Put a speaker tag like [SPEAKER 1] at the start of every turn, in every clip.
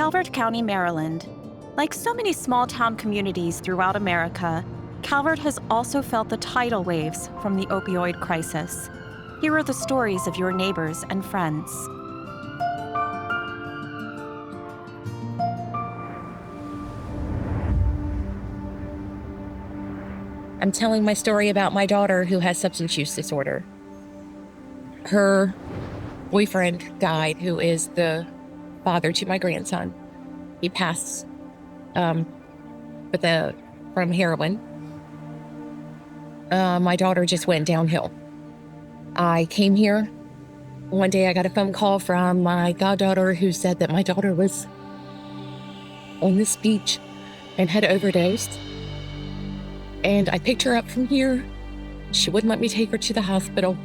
[SPEAKER 1] Calvert County, Maryland. Like so many small-town communities throughout America, Calvert has also felt the tidal waves from the opioid crisis. Here are the stories of your neighbors and friends.
[SPEAKER 2] I'm telling my story about my daughter who has substance use disorder. Her boyfriend died, who is the father to my grandson. He passed from heroin. My daughter just went downhill. I came here. One day I got a phone call from my goddaughter who said that my daughter was on this beach and had overdosed. And I picked her up from here. She wouldn't let me take her to the hospital.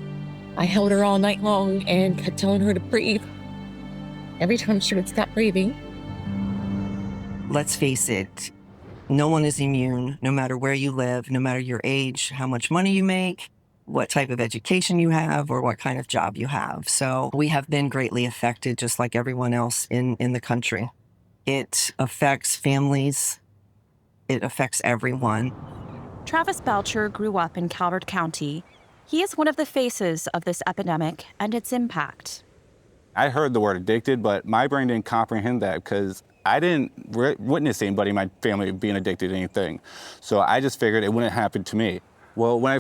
[SPEAKER 2] I held her all night long and kept telling her to breathe. Every time she would stop breathing.
[SPEAKER 3] Let's face it, no one is immune, no matter where you live, no matter your age, how much money you make, what type of education you have, or what kind of job you have. So we have been greatly affected, just like everyone else in the country. It affects families. It affects everyone.
[SPEAKER 1] Travis Belcher grew up in Calvert County. He is one of the faces of this epidemic and its impact.
[SPEAKER 4] I heard the word addicted, but my brain didn't comprehend that because I didn't witness anybody in my family being addicted to anything. So I just figured it wouldn't happen to me. Well, when I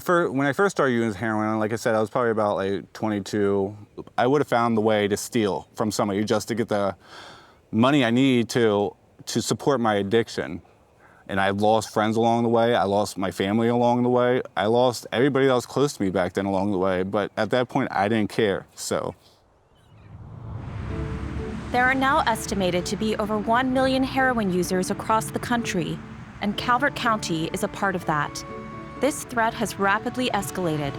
[SPEAKER 4] first started using heroin, like I said, I was probably about like 22. I would have found the way to steal from somebody just to get the money I need to support my addiction. And I lost friends along the way. I lost my family along the way. I lost everybody that was close to me back then along the way. But at that point, I didn't care, so.
[SPEAKER 1] There are now estimated to be over 1 million heroin users across the country, and Calvert County is a part of that. This threat has rapidly escalated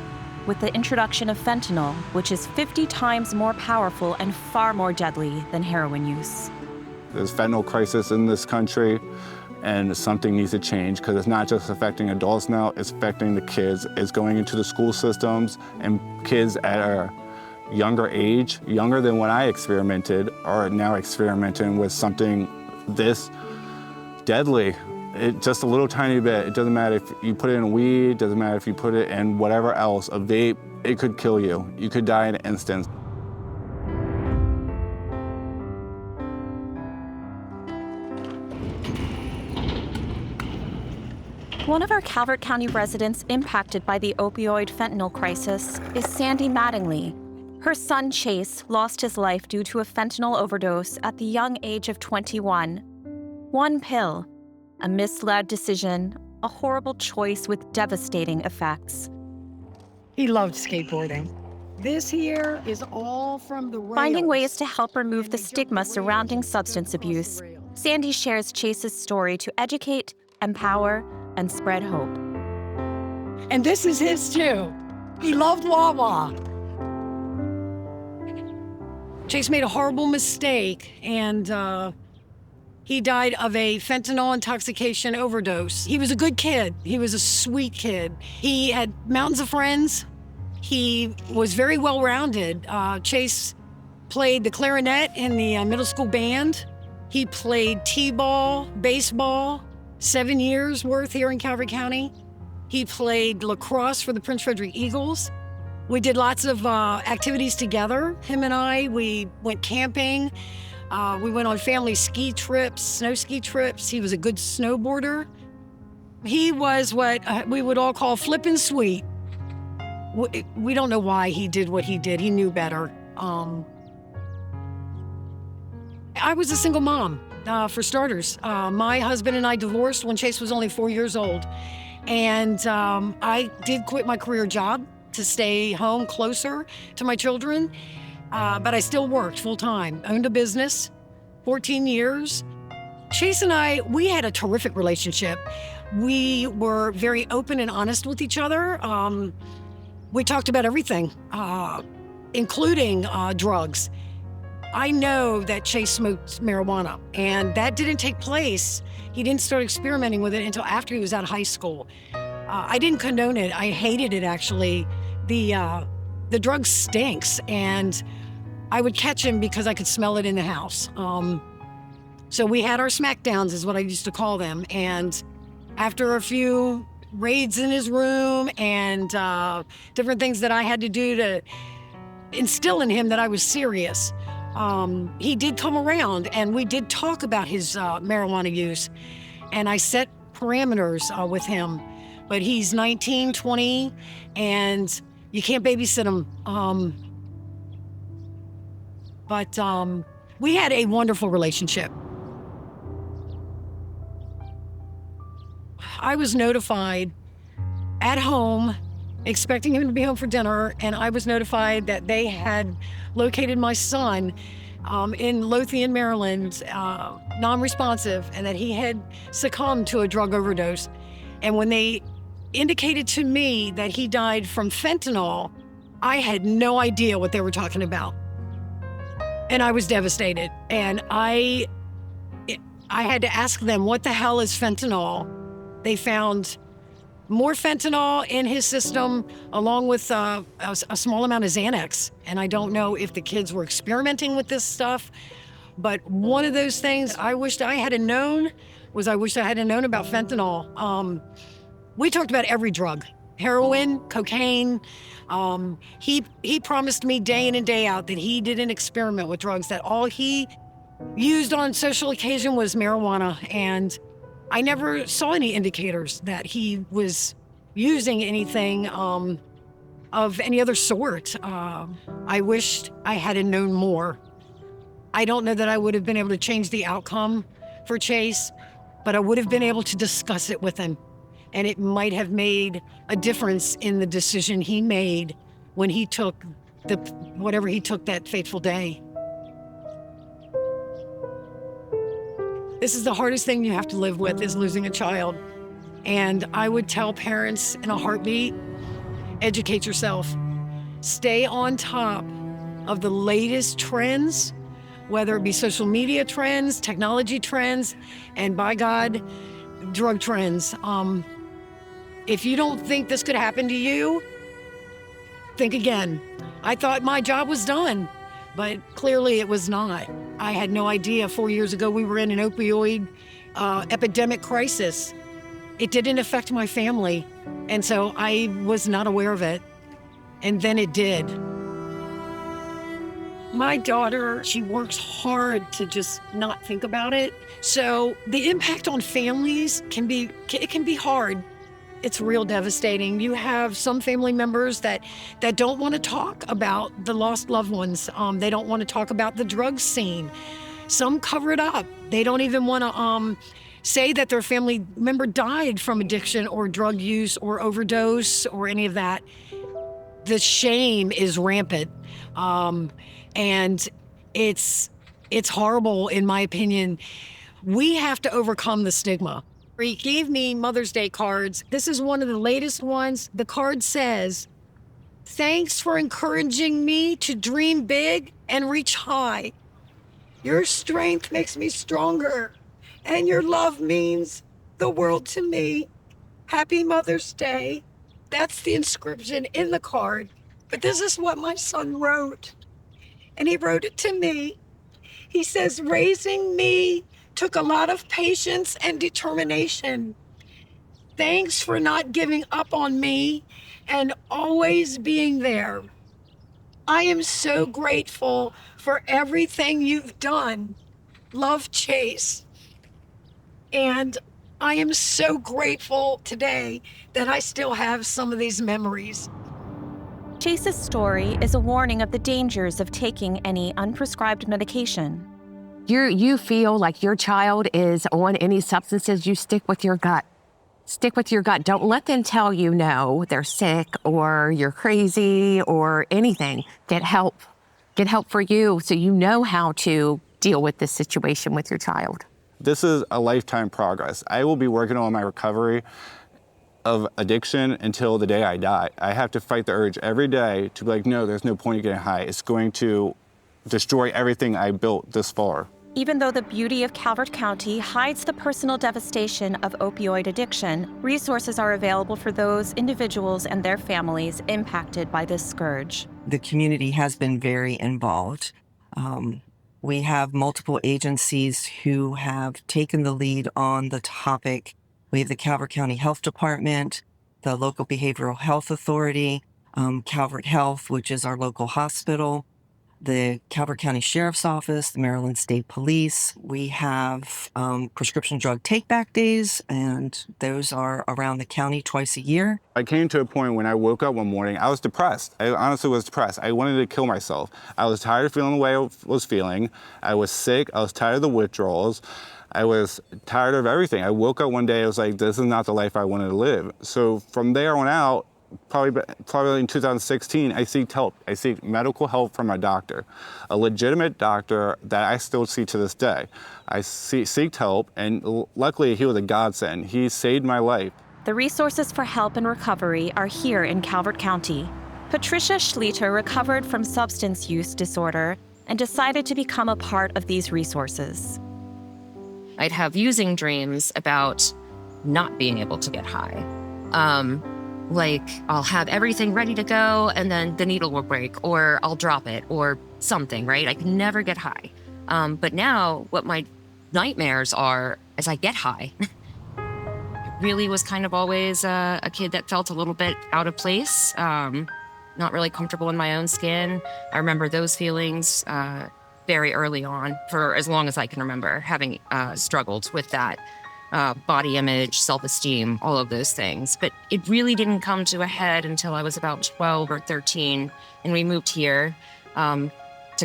[SPEAKER 1] with the introduction of fentanyl, which is 50 times more powerful and far more deadly than heroin use.
[SPEAKER 4] There's fentanyl crisis in this country. And something needs to change because it's not just affecting adults now, it's affecting the kids. It's going into the school systems, and kids at a younger age, younger than when I experimented, are now experimenting with something this deadly. Just a little tiny bit. It doesn't matter if you put it in weed, it doesn't matter if you put it in whatever else, a vape, it could kill you. You could die in an instant.
[SPEAKER 1] One of our Calvert County residents impacted by the opioid fentanyl crisis is Sandy Mattingly. Her son, Chase, lost his life due to a fentanyl overdose at the young age of 21. One pill, a misled decision, a horrible choice with devastating effects.
[SPEAKER 5] He loved skateboarding. This here is all from the rails.
[SPEAKER 1] Finding ways to help remove the stigma surrounding substance abuse, Sandy shares Chase's story to educate, empower, and spread hope.
[SPEAKER 5] And this is his too. He loved Wawa. Chase made a horrible mistake and he died of a fentanyl intoxication overdose. He was a good kid. He was a sweet kid. He had mountains of friends. He was very well-rounded. Chase played the clarinet in the middle school band. He played t-ball, baseball, 7 years worth here in Calvert County. He played lacrosse for the Prince Frederick Eagles. We did lots of activities together, him and I. We went camping. We went on family ski trips, snow ski trips. He was a good snowboarder. He was what we would all call flippin' sweet. We don't know why he did what he did. He knew better. I was a single mom. For starters, my husband and I divorced when Chase was only 4 years old. And I did quit my career job to stay home closer to my children, but I still worked full time, owned a business, 14 years. Chase and I, we had a terrific relationship. We were very open and honest with each other. We talked about everything, including drugs. I know that Chase smoked marijuana, and that didn't take place. He didn't start experimenting with it until after he was out of high school. I didn't condone it. I hated it, actually. The drug stinks, and I would catch him because I could smell it in the house. So we had our smackdowns, is what I used to call them. And after a few raids in his room and different things that I had to do to instill in him that I was serious, he did come around and we did talk about his marijuana use. And I set parameters with him. But he's 19, 20, and you can't babysit him. But we had a wonderful relationship. I was notified at home, expecting him to be home for dinner, and I was notified that they had located my son in Lothian, Maryland, non-responsive, and that he had succumbed to a drug overdose. And when they indicated to me that he died from fentanyl, I had no idea what they were talking about. And I was devastated. And I had to ask them, what the hell is fentanyl? They found more fentanyl in his system, along with a small amount of Xanax. And I don't know if the kids were experimenting with this stuff, but one of those things I wished I had known was I wished I had known about fentanyl. We talked about every drug, heroin, cocaine. He promised me day in and day out that he didn't experiment with drugs, that all he used on social occasion was marijuana. And I never saw any indicators that he was using anything of any other sort. I wished I had known more. I don't know that I would have been able to change the outcome for Chase, but I would have been able to discuss it with him. And it might have made a difference in the decision he made when he took whatever he took that fateful day. This is the hardest thing you have to live with, is losing a child. And I would tell parents in a heartbeat, educate yourself. Stay on top of the latest trends, whether it be social media trends, technology trends, and by God, drug trends. If you don't think this could happen to you, think again. I thought my job was done, but clearly it was not. I had no idea 4 years ago we were in an opioid epidemic crisis. It didn't affect my family, and so I was not aware of it. And then it did. My daughter, she works hard to just not think about it. So the impact on families can be hard. It's real devastating. You have some family members that don't want to talk about the lost loved ones. They don't want to talk about the drug scene. Some cover it up. They don't even want to say that their family member died from addiction or drug use or overdose or any of that. The shame is rampant. And it's horrible, in my opinion. We have to overcome the stigma. He gave me Mother's Day cards. This is one of the latest ones. The card says, "Thanks for encouraging me to dream big and reach high. Your strength makes me stronger, and your love means the world to me. Happy Mother's Day." That's the inscription in the card. But this is what my son wrote. And he wrote it to me. He says, "Raising me took a lot of patience and determination. Thanks for not giving up on me and always being there. I am so grateful for everything you've done. Love, Chase." And I am so grateful today that I still have some of these memories.
[SPEAKER 1] Chase's story is a warning of the dangers of taking any unprescribed medication.
[SPEAKER 2] You feel like your child is on any substances, you stick with your gut. Stick with your gut. Don't let them tell you no, they're sick or you're crazy or anything. Get help. Get help for you so you know how to deal with this situation with your child.
[SPEAKER 4] This is a lifetime progress. I will be working on my recovery of addiction until the day I die. I have to fight the urge every day to be like, no, there's no point in getting high. It's going to destroy everything I built this far.
[SPEAKER 1] Even though the beauty of Calvert County hides the personal devastation of opioid addiction, resources are available for those individuals and their families impacted by this scourge.
[SPEAKER 3] The community has been very involved. We have multiple agencies who have taken the lead on the topic. We have the Calvert County Health Department, the local Behavioral Health Authority, Calvert Health, which is our local hospital, the Calvert County Sheriff's Office, the Maryland State Police. We have prescription drug take-back days, and those are around the county twice a year.
[SPEAKER 4] I came to a point when I woke up one morning, I was depressed. I honestly was depressed. I wanted to kill myself. I was tired of feeling the way I was feeling. I was sick. I was tired of the withdrawals. I was tired of everything. I woke up one day, I was like, this is not the life I wanted to live. So from there on out, probably in 2016, I seeked help. I seeked medical help from my doctor, a legitimate doctor that I still see to this day. I seeked help, and luckily he was a godsend. He saved my life.
[SPEAKER 1] The resources for help and recovery are here in Calvert County. Patricia Schleter recovered from substance use disorder and decided to become a part of these resources.
[SPEAKER 2] I'd have using dreams about not being able to get high. Like, I'll have everything ready to go, and then the needle will break, or I'll drop it, or something, right? I can never get high. But now, what my nightmares are is I get high. I really was kind of always a kid that felt a little bit out of place, not really comfortable in my own skin. I remember those feelings very early on, for as long as I can remember, having struggled with that. Body image, self-esteem, all of those things. But it really didn't come to a head until I was about 12 or 13, and we moved here to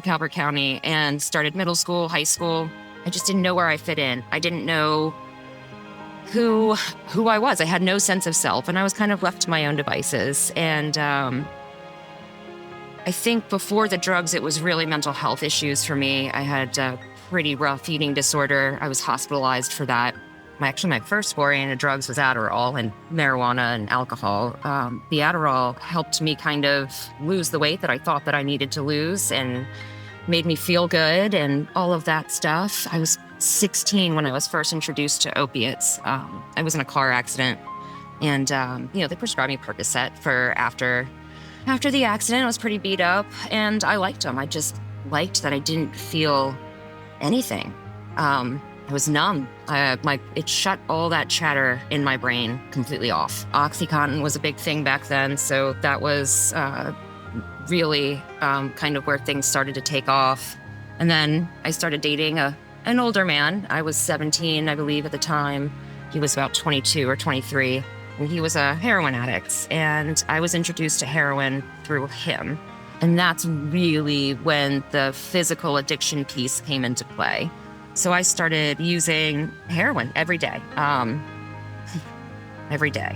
[SPEAKER 2] Calvert County and started middle school, high school. I just didn't know where I fit in. I didn't know who I was. I had no sense of self, and I was kind of left to my own devices. And I think before the drugs, it was really mental health issues for me. I had a pretty rough eating disorder. I was hospitalized for that. My first foray into drugs was Adderall and marijuana and alcohol. The Adderall helped me kind of lose the weight that I thought that I needed to lose and made me feel good and all of that stuff. I was 16 when I was first introduced to opiates. I was in a car accident, and they prescribed me Percocet for after the accident. I was pretty beat up, and I liked them. I just liked that I didn't feel anything. I was numb. It shut all that chatter in my brain completely off. OxyContin was a big thing back then, so that was really kind of where things started to take off. And then I started dating an older man. I was 17, I believe, at the time. He was about 22 or 23, and he was a heroin addict. And I was introduced to heroin through him. And that's really when the physical addiction piece came into play. So I started using heroin every day. Every day.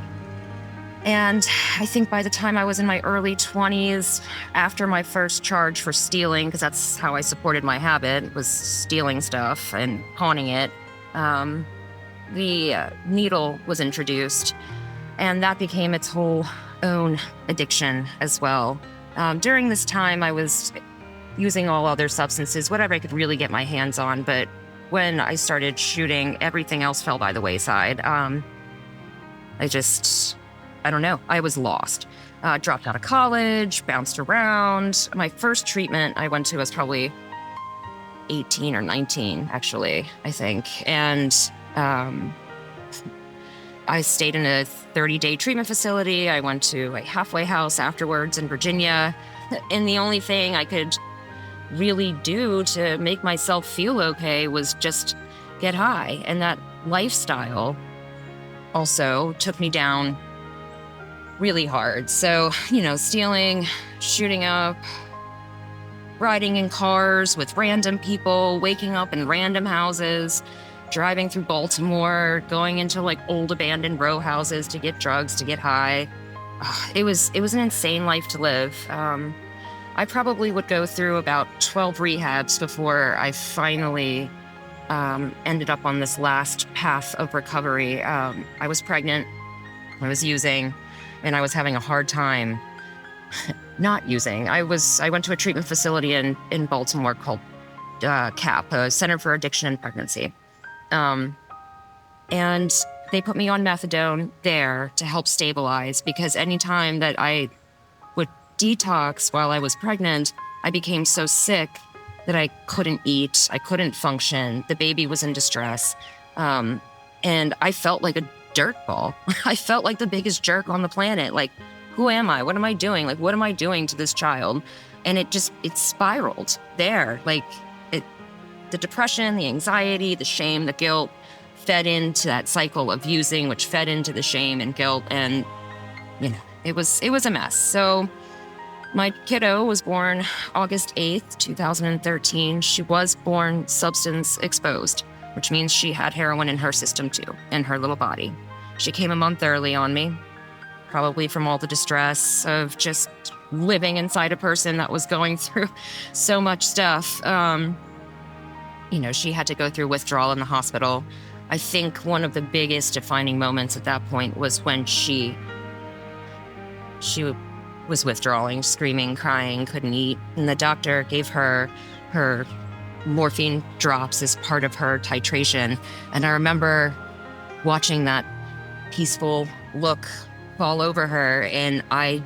[SPEAKER 2] And I think by the time I was in my early 20s, after my first charge for stealing, because that's how I supported my habit, was stealing stuff and pawning it, the needle was introduced, and that became its whole own addiction as well. During this time, I was using all other substances, whatever I could really get my hands on, but when I started shooting, everything else fell by the wayside. I don't know. I was lost. Dropped out of college, bounced around. My first treatment I went to was probably 18 or 19, actually, I think. And I stayed in a 30-day treatment facility. I went to a halfway house afterwards in Virginia. And the only thing I could really do to make myself feel okay was just get high. And that lifestyle also took me down really hard. So, stealing, shooting up, riding in cars with random people, waking up in random houses, driving through Baltimore, going into old abandoned row houses to get drugs, to get high. It was an insane life to live. I probably would go through about 12 rehabs before I finally ended up on this last path of recovery. I was pregnant, I was using, and I was having a hard time not using. I went to a treatment facility in Baltimore called CAP, a Center for Addiction and Pregnancy. And they put me on methadone there to help stabilize, because anytime that I would detox while I was pregnant, I became so sick that I couldn't eat, I couldn't function. The baby was in distress. And I felt like a dirtball. I felt like the biggest jerk on the planet. Like, who am I? What am I doing? Like, what am I doing to this child? And it spiraled there. Like, the depression, the anxiety, the shame, the guilt fed into that cycle of using, which fed into the shame and guilt. And, it was a mess. So my kiddo was born August 8th, 2013. She was born substance exposed, which means she had heroin in her system too, in her little body. She came a month early on me, probably from all the distress of just living inside a person that was going through so much stuff. She had to go through withdrawal in the hospital. I think one of the biggest defining moments at that point was when she was withdrawing, screaming, crying, couldn't eat. And the doctor gave her morphine drops as part of her titration. And I remember watching that peaceful look fall over her, and I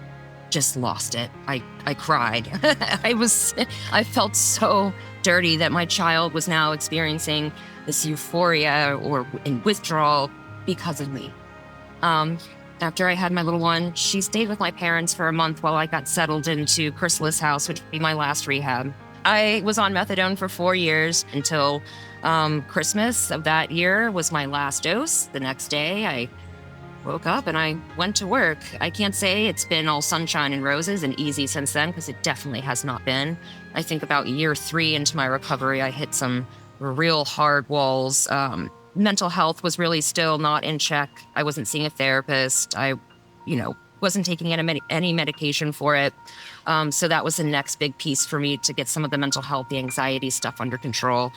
[SPEAKER 2] just lost it. I cried. I felt so dirty that my child was now experiencing this euphoria or in withdrawal because of me. After I had my little one, she stayed with my parents for a month while I got settled into Chrysalis House, which would be my last rehab. I was on methadone for 4 years until Christmas of that year was my last dose. The next day, I woke up and I went to work. I can't say it's been all sunshine and roses and easy since then, because it definitely has not been. I think about year 3 into my recovery, I hit some real hard walls. Mental health was really still not in check. I wasn't seeing a therapist. I, wasn't taking any medication for it. So that was the next big piece for me to get some of the mental health, the anxiety stuff under control.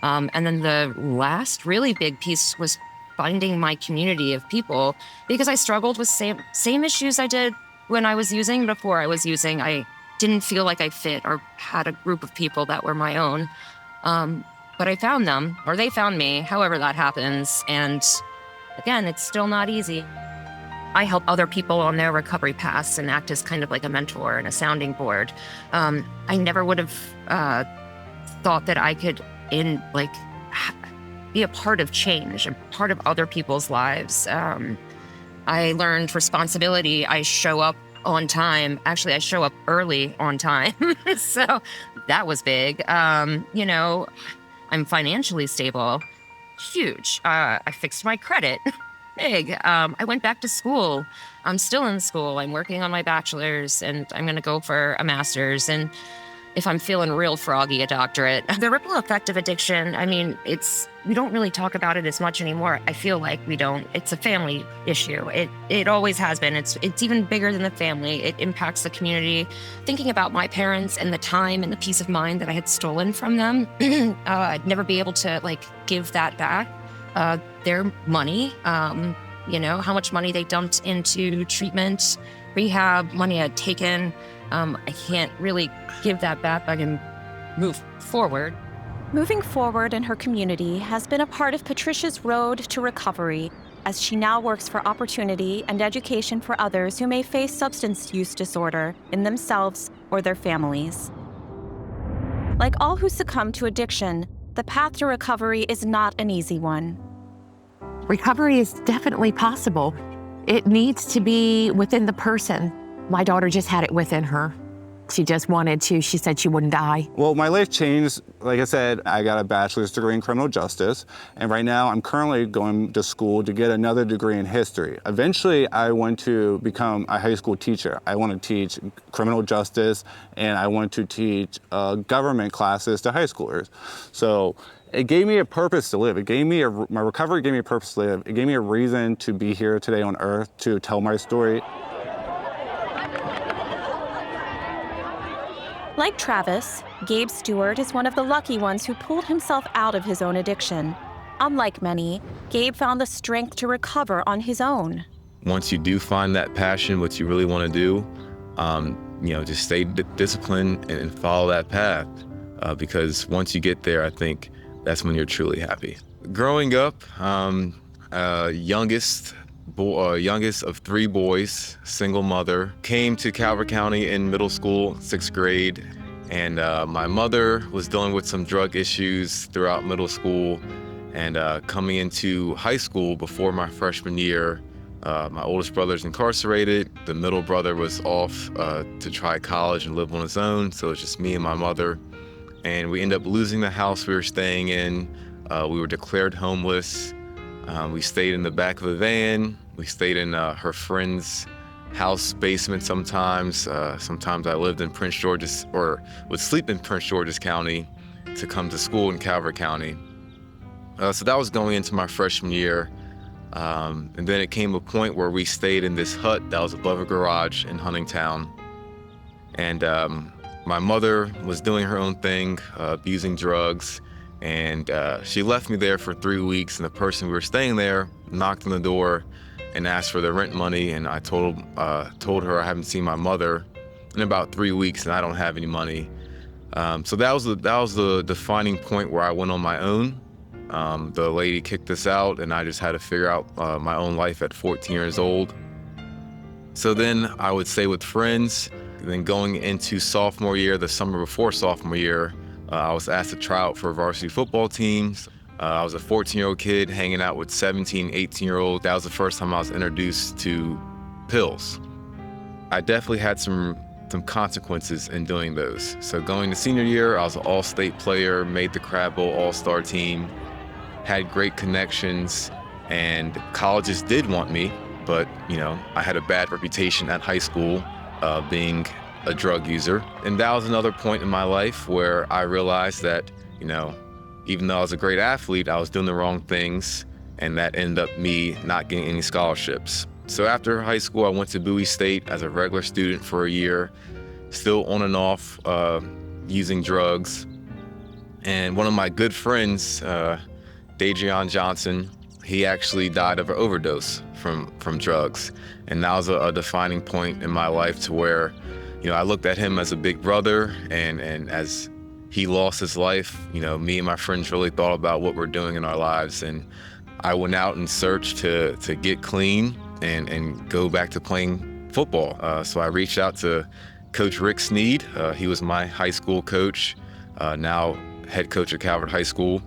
[SPEAKER 2] And then the last really big piece was finding my community of people, because I struggled with same issues I did when I was using. Before I was using, I didn't feel like I fit or had a group of people that were my own. But I found them, or they found me, however that happens. And again, it's still not easy. I help other people on their recovery paths and act as kind of like a mentor and a sounding board. I never would have thought that I could be a part of change, a part of other people's lives. I learned responsibility. I show up on time. Actually, I show up early on time. So that was big. I'm financially stable. Huge. I fixed my credit. Big. I went back to school. I'm still in school. I'm working on my bachelor's, and I'm going to go for a master's. And if I'm feeling real froggy, a doctorate. The ripple effect of addiction, we don't really talk about it as much anymore. I feel like we don't. It's a family issue. It always has been. It's even bigger than the family. It impacts the community. Thinking about my parents and the time and the peace of mind that I had stolen from them, I'd never be able to give that back. Their money, how much money they dumped into treatment, rehab, money I'd taken. I can't really give that back. I can move forward.
[SPEAKER 1] Moving forward in her community has been a part of Patricia's road to recovery, as she now works for opportunity and education for others who may face substance use disorder in themselves or their families. Like all who succumb to addiction, the path to recovery is not an easy one.
[SPEAKER 2] Recovery is definitely possible. It needs to be within the person. My daughter just had it within her. She just wanted to. She said she wouldn't die.
[SPEAKER 4] Well, my life changed. Like I said, I got a bachelor's degree in criminal justice, and right now I'm currently going to school to get another degree in history. Eventually, I want to become a high school teacher. I want to teach criminal justice, and I want to teach government classes to high schoolers. So it gave me a purpose to live. My recovery gave me a purpose to live. It gave me a reason to be here today on earth, to tell my story.
[SPEAKER 1] Like Travis, Gabe Stewart is one of the lucky ones who pulled himself out of his own addiction. Unlike many, Gabe found the strength to recover on his own.
[SPEAKER 6] Once you do find that passion, what you really want to do, just stay disciplined and follow that path. Because once you get there, I think that's when you're truly happy. Growing up, youngest of 3 boys, single mother, came to Calvert County in middle school, 6th grade, And my mother was dealing with some drug issues throughout middle school. And coming into high school before my freshman year, my oldest brother's incarcerated. The middle brother was off to try college and live on his own. So it's just me and my mother. And we ended up losing the house we were staying in. We were declared homeless. We stayed in the back of a van. We stayed in her friend's house basement sometimes. Sometimes I lived in Prince George's, or would sleep in Prince George's County to come to school in Calvert County. So that was going into my freshman year. And then it came a point where we stayed in this hut that was above a garage in Huntingtown. And my mother was doing her own thing, abusing drugs. And she left me there for 3 weeks, and the person we were staying there knocked on the door and asked for the rent money. And I told her I haven't seen my mother in about 3 weeks and I don't have any money. So that was the defining point where I went on my own. The lady kicked us out, and I just had to figure out my own life at 14 years old. So then I would stay with friends. Then going into sophomore year, the summer before sophomore year, I was asked to try out for varsity football teams. I was a 14-year-old kid hanging out with 17, 18-year-olds. That was the first time I was introduced to pills. I definitely had some consequences in doing those. So going to senior year, I was an all-state player, made the Crab Bowl all-star team, had great connections, and colleges did want me, but I had a bad reputation at high school being a drug user. And that was another point in my life where I realized that, even though I was a great athlete, I was doing the wrong things, and that ended up me not getting any scholarships. So after high school, I went to Bowie State as a regular student for a year, still on and off using drugs. And one of my good friends, Dejan Johnson, he actually died of an overdose from drugs. And that was a defining point in my life to where, I looked at him as a big brother, and as he lost his life, me and my friends really thought about what we're doing in our lives. And I went out and searched to get clean and go back to playing football. So I reached out to Coach Rick Sneed. He was my high school coach, now head coach at Calvert High School.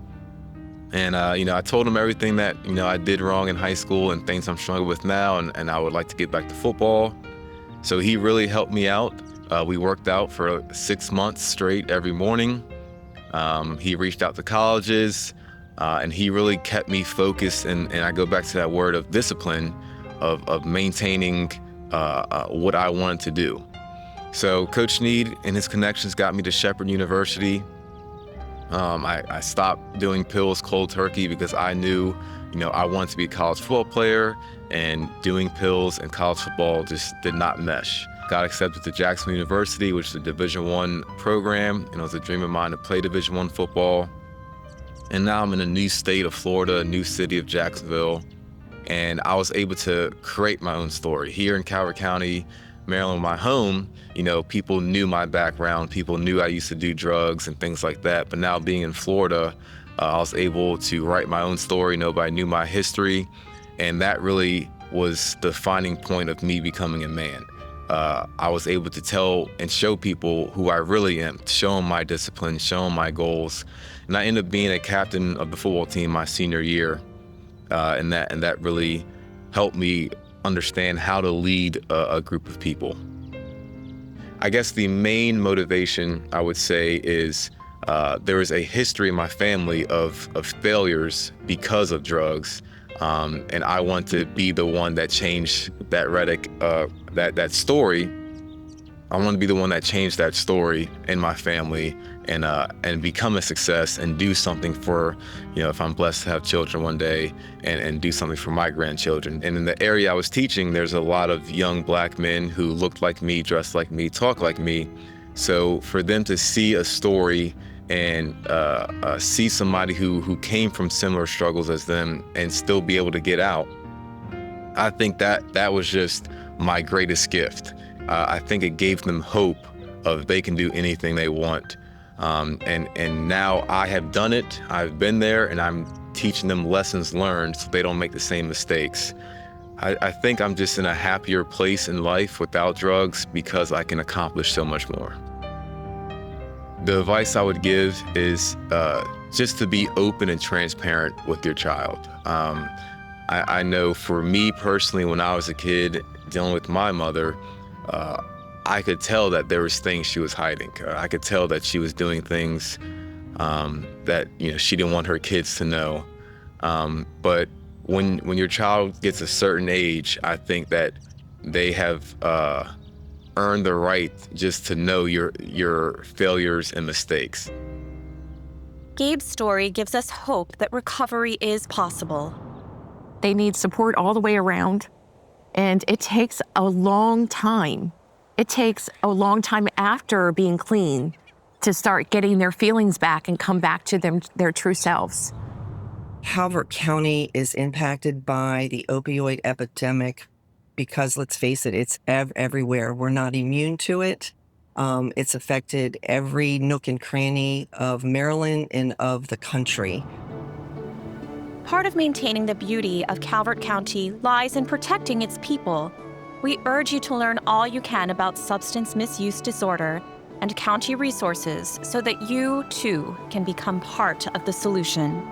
[SPEAKER 6] And, I told him everything that, I did wrong in high school and things I'm struggling with now, and I would like to get back to football. So he really helped me out. We worked out for 6 months straight every morning. He reached out to colleges, and he really kept me focused. And I go back to that word of discipline, of maintaining what I wanted to do. So Coach Sneed and his connections got me to Shepherd University. I stopped doing pills cold turkey because I knew, I wanted to be a college football player, and doing pills and college football just did not mesh. Got accepted to Jacksonville University, which is a Division I program, and it was a dream of mine to play Division I football. And now I'm in a new state of Florida, a new city of Jacksonville, and I was able to create my own story. Here in Calvert County, Maryland, my home, people knew my background, people knew I used to do drugs and things like that. But now being in Florida, I was able to write my own story. Nobody knew my history. And that really was the defining point of me becoming a man. I was able to tell and show people who I really am, show them my discipline, show them my goals. And I ended up being a captain of the football team my senior year. And that really helped me understand how to lead a group of people. I guess the main motivation, I would say, is there is a history in my family of failures because of drugs. And I want to be the one that changed that that story. I want to be the one that changed that story in my family and become a success and do something for, if I'm blessed to have children one day, and do something for my grandchildren. And in the area I was teaching, there's a lot of young Black men who looked like me, dressed like me, talk like me. So for them to see a story and see somebody who came from similar struggles as them and still be able to get out, I think that was just my greatest gift. I think it gave them hope of they can do anything they want. And now I have done it, I've been there, and I'm teaching them lessons learned so they don't make the same mistakes. I think I'm just in a happier place in life without drugs because I can accomplish so much more. The advice I would give is just to be open and transparent with your child. I know for me personally, when I was a kid dealing with my mother, I could tell that there was things she was hiding. I could tell that she was doing things that she didn't want her kids to know. But when your child gets a certain age, I think that they have earned the right just to know your failures and mistakes.
[SPEAKER 1] Gabe's story gives us hope that recovery is possible.
[SPEAKER 2] They need support all the way around, and it takes a long time. It takes a long time after being clean to start getting their feelings back and come back to their true selves.
[SPEAKER 3] Calvert County is impacted by the opioid epidemic because, let's face it, it's everywhere. We're not immune to it. It's affected every nook and cranny of Maryland and of the country.
[SPEAKER 1] Part of maintaining the beauty of Calvert County lies in protecting its people. We urge you to learn all you can about substance misuse disorder and county resources so that you, too, can become part of the solution.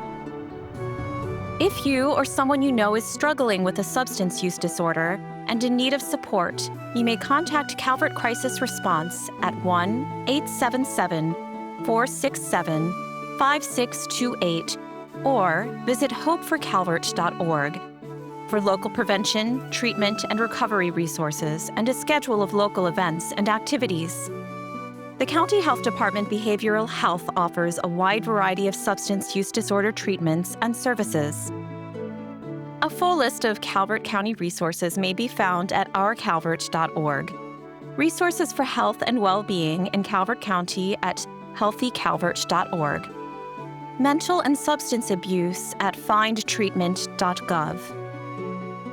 [SPEAKER 1] If you or someone you know is struggling with a substance use disorder and in need of support, you may contact Calvert Crisis Response at 1-877-467-5628 or visit hopeforcalvert.org. For local prevention, treatment, and recovery resources and a schedule of local events and activities. The County Health Department Behavioral Health offers a wide variety of substance use disorder treatments and services. A full list of Calvert County resources may be found at ourcalvert.org. Resources for health and well-being in Calvert County at healthycalvert.org. Mental and substance abuse at findtreatment.gov.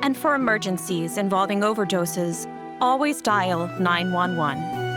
[SPEAKER 1] And for emergencies involving overdoses, always dial 911.